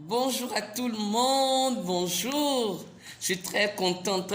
Bonjour à tout le monde, bonjour. Je suis très contente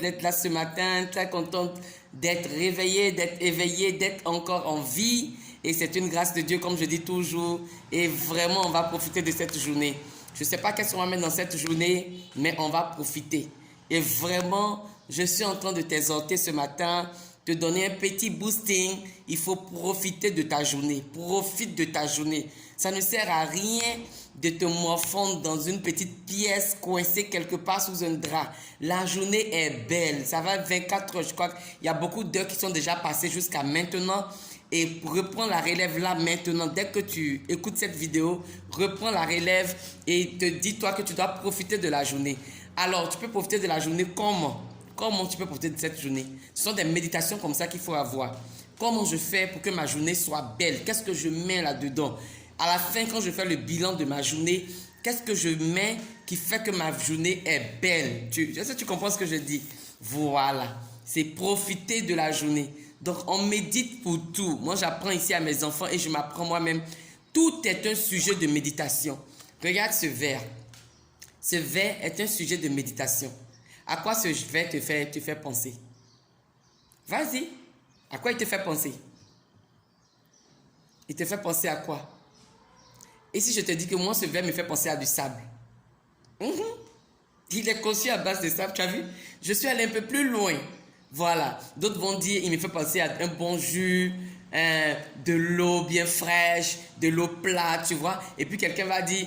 d'être là ce matin, très contente d'être réveillée, d'être éveillée, d'être encore en vie. Et c'est une grâce de Dieu, comme je dis toujours. Et vraiment, on va profiter de cette journée. Je ne sais pas qu'est-ce qu'on va mettre dans cette journée, mais on va profiter. Et vraiment, je suis en train de t'exhorter ce matin, te donner un petit boosting. Il faut profiter de ta journée. Profite de ta journée. Ça ne sert à rien de te morfondre dans une petite pièce coincée quelque part sous un drap. La journée est belle. Ça va 24 heures. Je crois qu'il y a beaucoup d'heures qui sont déjà passées jusqu'à maintenant. Et reprends la relève là maintenant. Dès que tu écoutes cette vidéo, reprends la relève et te dis-toi que tu dois profiter de la journée. Alors, tu peux profiter de la journée comment? Comment tu peux profiter de cette journée? Ce sont des méditations comme ça qu'il faut avoir. Comment je fais pour que ma journée soit belle? Qu'est-ce que je mets là-dedans? À la fin, quand je fais le bilan de ma journée, qu'est-ce que je mets qui fait que ma journée est belle? Est-ce que tu comprends ce que je dis? Voilà, c'est profiter de la journée. Donc, on médite pour tout. Moi, j'apprends ici à mes enfants et je m'apprends moi-même. Tout est un sujet de méditation. Regarde ce verre. Ce verre est un sujet de méditation. À quoi ce verre te fait penser? Vas-y. À quoi il te fait penser? Il te fait penser à quoi? Et si je te dis que moi, ce verre me fait penser à du sable? Il est conçu à base de sable, tu as vu? Je suis allé un peu plus loin. Voilà. D'autres vont dire, il me fait penser à un bon jus, de l'eau bien fraîche, de l'eau plate, tu vois. Et puis quelqu'un va dire,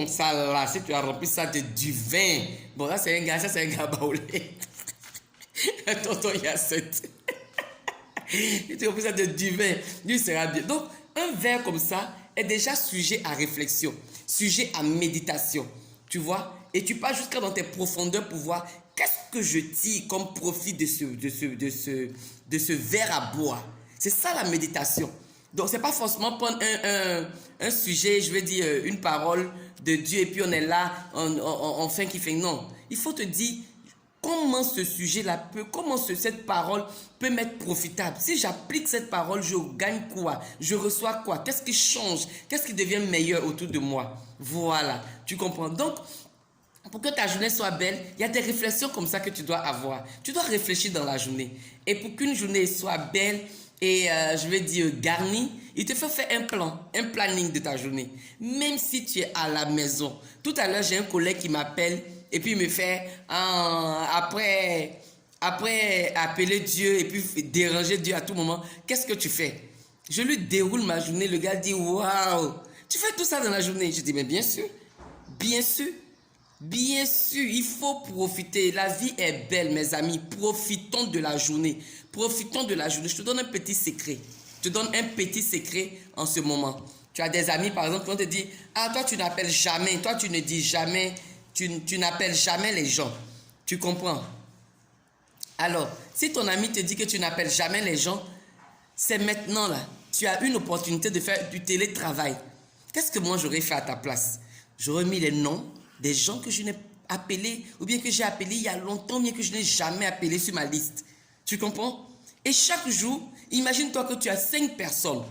ça là, si tu as rempli ça de du vin. Bon, ça c'est un gars baoulé. Tonton Yacette. Si tu as rempli ça de du vin, lui sera bien. Donc, un verre comme ça est déjà sujet à réflexion, sujet à méditation, tu vois. Et tu pars jusqu'à dans tes profondeurs pour voir qu'est-ce que je tire comme profit de ce verre à boire. C'est ça la méditation. Donc, c'est pas forcément prendre un sujet, je veux dire, une parole de Dieu et puis on est là, on fait qui fait. Non, il faut te dire comment ce sujet-là peut, cette parole peut m'être profitable. Si j'applique cette parole, je gagne quoi? Je reçois quoi? Qu'est-ce qui change? Qu'est-ce qui devient meilleur autour de moi? Voilà, tu comprends? Donc, pour que ta journée soit belle, il y a des réflexions comme ça que tu dois avoir. Tu dois réfléchir dans la journée. Et pour qu'une journée soit belle et, je vais dire, garnie, il te faut faire un planning de ta journée. Même si tu es à la maison. Tout à l'heure, j'ai un collègue qui m'appelle et puis il me fait, après appeler Dieu et puis déranger Dieu à tout moment, qu'est-ce que tu fais? Je lui déroule ma journée, le gars dit, waouh, tu fais tout ça dans la journée? Je dis, mais bien sûr, bien sûr. Bien sûr, il faut profiter. La vie est belle, mes amis. Profitons de la journée. Profitons de la journée. Je te donne un petit secret. Je te donne un petit secret en ce moment. Tu as des amis, par exemple, qui vont te dire, ah, toi, tu n'appelles jamais. Toi, tu ne dis jamais. Tu n'appelles jamais les gens. Tu comprends? Alors, si ton ami te dit que tu n'appelles jamais les gens, c'est maintenant là. Tu as une opportunité de faire du télétravail. Qu'est-ce que moi j'aurais fait à ta place? J'aurais mis les noms des gens que je n'ai appelés, ou bien que j'ai appelés il y a longtemps, bien que je n'ai jamais appelé sur ma liste. Tu comprends? Et chaque jour, imagine-toi que tu as 5 personnes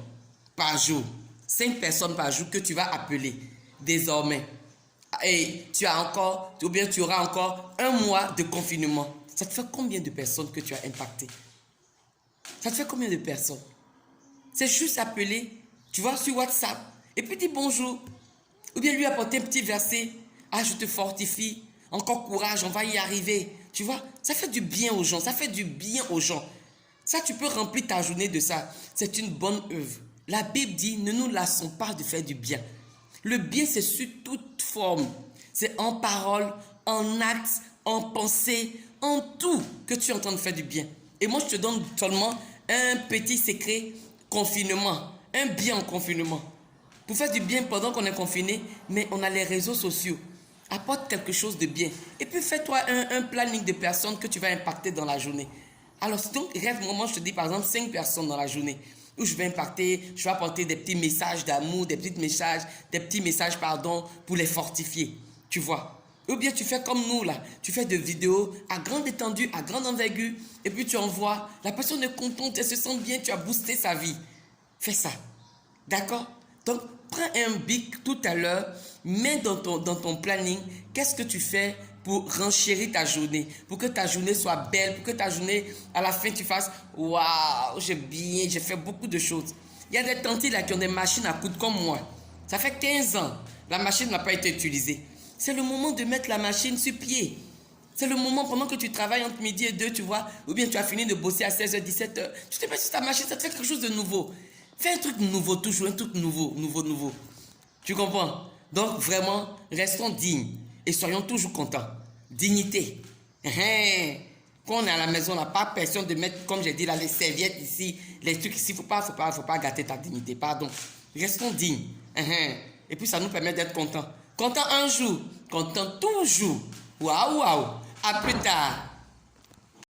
par jour. 5 personnes par jour que tu vas appeler désormais. Et tu as encore, ou bien tu auras encore un mois de confinement. Ça te fait combien de personnes que tu as impactées? Ça te fait combien de personnes? C'est juste appeler, tu vois, sur WhatsApp, et puis dire bonjour. Ou bien lui apporter un petit verset. Ah, je te fortifie. Encore courage, on va y arriver. Tu vois, ça fait du bien aux gens. Ça fait du bien aux gens. Ça, tu peux remplir ta journée de ça. C'est une bonne œuvre. La Bible dit, ne nous lassons pas de faire du bien. Le bien, c'est sur toute forme. C'est en parole, en acte, en pensée, en tout que tu es en train de faire du bien. Et moi, je te donne seulement un petit secret, confinement. Un bien en confinement. Pour faire du bien pendant qu'on est confiné, mais on a les réseaux sociaux. Apporte quelque chose de bien. Et puis fais-toi un planning de personnes que tu vas impacter dans la journée. Alors, donc, rêve, moi, je te dis par exemple 5 personnes dans la journée où je vais impacter, je vais apporter des petits messages d'amour, des petits messages, pour les fortifier. Tu vois? Ou bien tu fais comme nous là, tu fais des vidéos à grande étendue, à grande envergure, et puis tu envoies, la personne est contente, elle se sent bien, tu as boosté sa vie. Fais ça. D'accord? Donc, prends un bic tout à l'heure, mets dans ton planning, qu'est-ce que tu fais pour renchérir ta journée, pour que ta journée soit belle, pour que ta journée, à la fin, tu fasses « Waouh, j'ai fait beaucoup de choses ». Il y a des tantis là qui ont des machines à coudre comme moi. Ça fait 15 ans, la machine n'a pas été utilisée. C'est le moment de mettre la machine sur pied. C'est le moment pendant que tu travailles entre midi et 2, tu vois, ou bien tu as fini de bosser à 16h, 17h. Tu te mets sur ta machine, ça te fait quelque chose de nouveau. Fais un truc nouveau, toujours un truc nouveau. Tu comprends? Donc vraiment, restons dignes et soyons toujours contents. Dignité. Quand on est à la maison, on n'a pas personne de mettre, comme j'ai dit là, les serviettes ici, les trucs ici. Faut pas gâter ta dignité, pardon. Restons dignes. Et puis ça nous permet d'être contents. Content un jour, content toujours. Waouh. À plus tard.